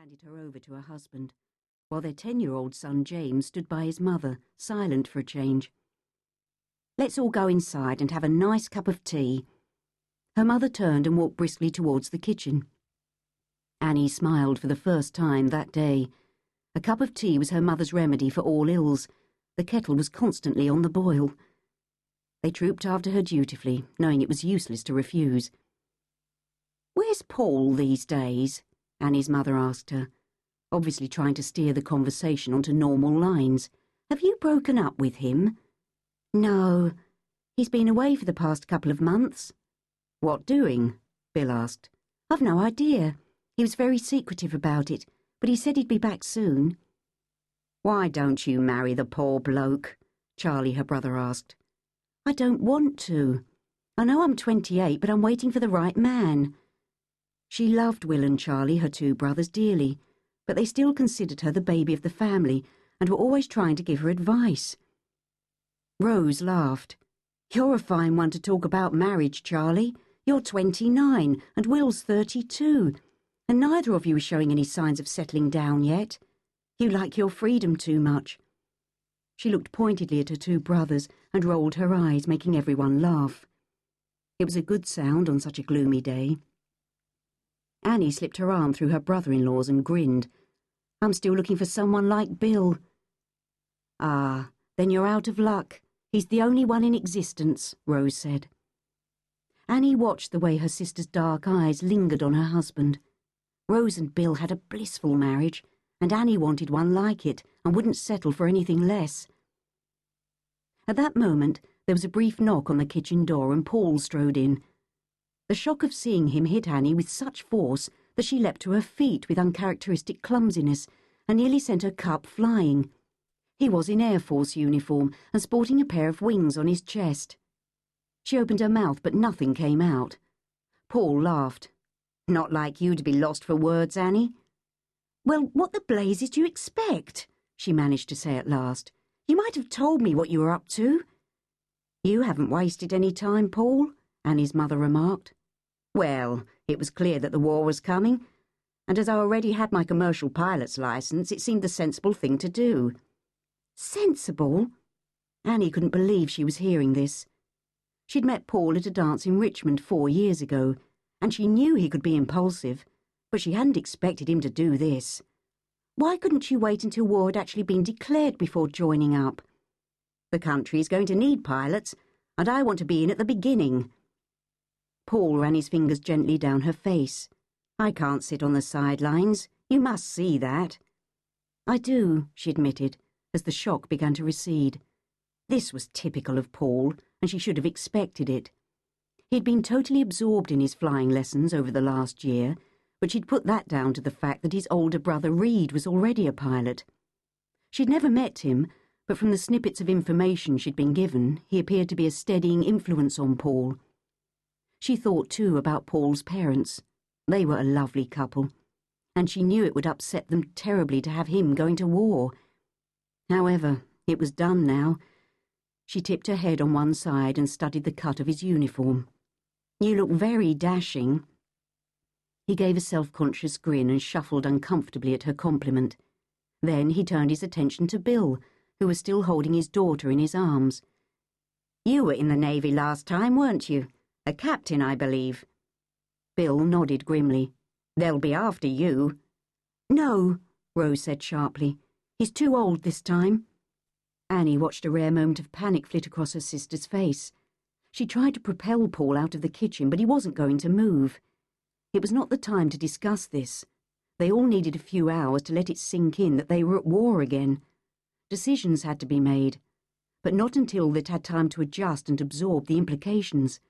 handed her over to her husband, while their 10-year-old son James stood by his mother, silent for a change. "Let's all go inside and have a nice cup of tea." Her mother turned and walked briskly towards the kitchen. Annie smiled for the first time that day. A cup of tea was her mother's remedy for all ills. The kettle was constantly on the boil. They trooped after her dutifully, knowing it was useless to refuse. "Where's Paul these days?" Annie's mother asked her, obviously trying to steer the conversation onto normal lines. "Have you broken up with him?" "No. He's been away for the past couple of months." "What doing?" Bill asked. "I've no idea. He was very secretive about it, but he said he'd be back soon." "Why don't you marry the poor bloke?" Charlie, her brother, asked. "I don't want to. I know I'm 28, but I'm waiting for the right man." She loved Will and Charlie, her two brothers, dearly, but they still considered her the baby of the family and were always trying to give her advice. Rose laughed. "You're a fine one to talk about marriage, Charlie. You're 29 and Will's 32, and neither of you is showing any signs of settling down yet. You like your freedom too much." She looked pointedly at her two brothers and rolled her eyes, making everyone laugh. It was a good sound on such a gloomy day. Annie slipped her arm through her brother-in-law's and grinned. "I'm still looking for someone like Bill." "Ah, then you're out of luck. He's the only one in existence," Rose said. Annie watched the way her sister's dark eyes lingered on her husband. Rose and Bill had a blissful marriage, and Annie wanted one like it and wouldn't settle for anything less. At that moment, there was a brief knock on the kitchen door and Paul strode in. The shock of seeing him hit Annie with such force that she leapt to her feet with uncharacteristic clumsiness and nearly sent her cup flying. He was in Air Force uniform and sporting a pair of wings on his chest. She opened her mouth, but nothing came out. Paul laughed. "Not like you to be lost for words, Annie." "Well, what the blazes do you expect?" she managed to say at last. "You might have told me what you were up to." "You haven't wasted any time, Paul," Annie's mother remarked. "Well, it was clear that the war was coming, and as I already had my commercial pilot's license, it seemed the sensible thing to do." "Sensible?" Annie couldn't believe she was hearing this. She'd met Paul at a dance in Richmond 4 years ago, and she knew he could be impulsive, but she hadn't expected him to do this. Why couldn't she wait until war had actually been declared before joining up? "The country's going to need pilots, and I want to be in at the beginning." Paul ran his fingers gently down her face. "I can't sit on the sidelines. You must see that." "I do," she admitted, as the shock began to recede. This was typical of Paul, and she should have expected it. He'd been totally absorbed in his flying lessons over the last year, but she'd put that down to the fact that his older brother Reed was already a pilot. She'd never met him, but from the snippets of information she'd been given, he appeared to be a steadying influence on Paul. She thought, too, about Paul's parents. They were a lovely couple, and she knew it would upset them terribly to have him going to war. However, it was done now. She tipped her head on one side and studied the cut of his uniform. "You look very dashing." He gave a self-conscious grin and shuffled uncomfortably at her compliment. Then he turned his attention to Bill, who was still holding his daughter in his arms. "You were in the Navy last time, weren't you? A captain, I believe." Bill nodded grimly. "They'll be after you." "No," Rose said sharply. "He's too old this time." Annie watched a rare moment of panic flit across her sister's face. She tried to propel Paul out of the kitchen, but he wasn't going to move. It was not the time to discuss this. They all needed a few hours to let it sink in that they were at war again. Decisions had to be made, but not until they'd had time to adjust and absorb the implications.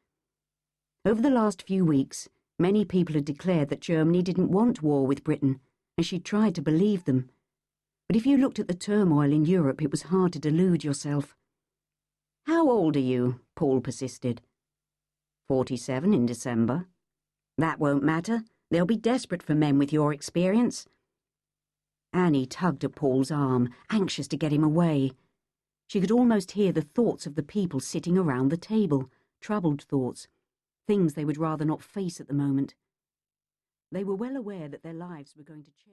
Over the last few weeks, many people had declared that Germany didn't want war with Britain, and she tried to believe them. But if you looked at the turmoil in Europe, it was hard to delude yourself. "How old are you?" Paul persisted. 47 in December. "That won't matter. They'll be desperate for men with your experience." Annie tugged at Paul's arm, anxious to get him away. She could almost hear the thoughts of the people sitting around the table, troubled thoughts, things they would rather not face at the moment. They were well aware that their lives were going to change.